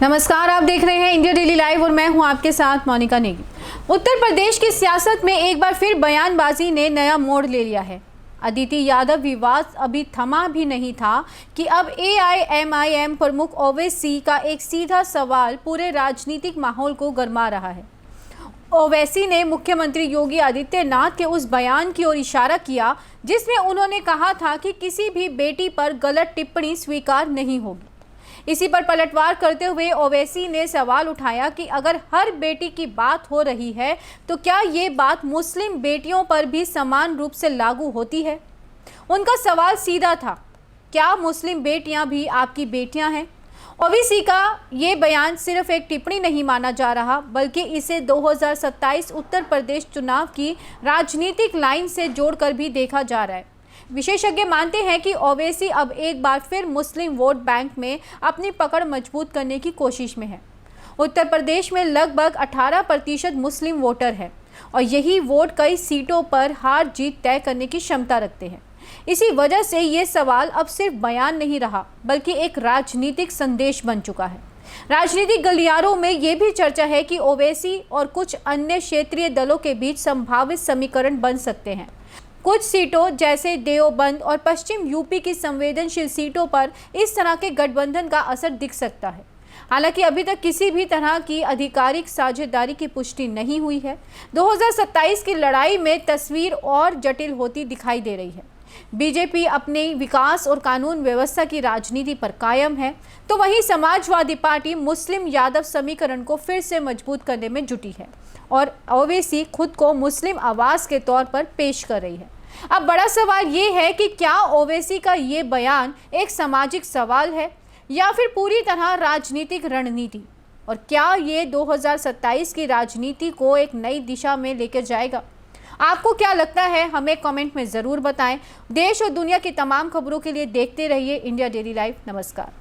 नमस्कार, आप देख रहे हैं इंडिया डेली लाइव और मैं हूं आपके साथ मोनिका नेगी। उत्तर प्रदेश की सियासत में एक बार फिर बयानबाजी ने नया मोड़ ले लिया है। अदिति यादव विवाद अभी थमा भी नहीं था कि अब एआईएमआईएम प्रमुख ओवैसी का एक सीधा सवाल पूरे राजनीतिक माहौल को गरमा रहा है। ओवैसी ने मुख्यमंत्री योगी आदित्यनाथ के उस बयान की ओर इशारा किया जिसमें उन्होंने कहा था कि किसी भी बेटी पर गलत टिप्पणी स्वीकार नहीं होगी। इसी पर पलटवार करते हुए ओवैसी ने सवाल उठाया कि अगर हर बेटी की बात हो रही है तो क्या ये बात मुस्लिम बेटियों पर भी समान रूप से लागू होती है। उनका सवाल सीधा था, क्या मुस्लिम बेटियां भी आपकी बेटियां हैं। ओवैसी का ये बयान सिर्फ एक टिप्पणी नहीं माना जा रहा, बल्कि इसे 2027 उत्तर प्रदेश चुनाव की राजनीतिक लाइन से जोड़कर भी देखा जा रहा है। विशेषज्ञ मानते हैं कि ओवैसी अब एक बार फिर मुस्लिम वोट बैंक में अपनी पकड़ मजबूत करने की कोशिश में है। उत्तर प्रदेश में लगभग 18% मुस्लिम वोटर हैं और यही वोट कई सीटों पर हार जीत तय करने की क्षमता रखते हैं। इसी वजह से ये सवाल अब सिर्फ बयान नहीं रहा, बल्कि एक राजनीतिक संदेश बन चुका है। राजनीतिक गलियारों में ये भी चर्चा है कि ओवैसी और कुछ अन्य क्षेत्रीय दलों के बीच संभावित समीकरण बन सकते हैं। कुछ सीटों जैसे देवबंद और पश्चिम यूपी की संवेदनशील सीटों पर इस तरह के गठबंधन का असर दिख सकता है। हालांकि अभी तक किसी भी तरह की आधिकारिक साझेदारी की पुष्टि नहीं हुई है। 2027 की लड़ाई में तस्वीर और जटिल होती दिखाई दे रही है। बीजेपी अपने विकास और कानून व्यवस्था की राजनीति पर कायम है, तो वहीं समाजवादी पार्टी मुस्लिम यादव समीकरण को फिर से मजबूत करने में जुटी है और ओवैसी खुद को मुस्लिम आवाज के तौर पर पेश कर रही है। अब बड़ा सवाल ये है कि क्या ओवैसी का ये बयान एक सामाजिक सवाल है या फिर पूरी तरह राजनीतिक रणनीति, और क्या ये 2027 की राजनीति को एक नई दिशा में लेकर जाएगा। आपको क्या लगता है, हमें कमेंट में ज़रूर बताएं। देश और दुनिया की तमाम खबरों के लिए देखते रहिए इंडिया डेली लाइव। नमस्कार।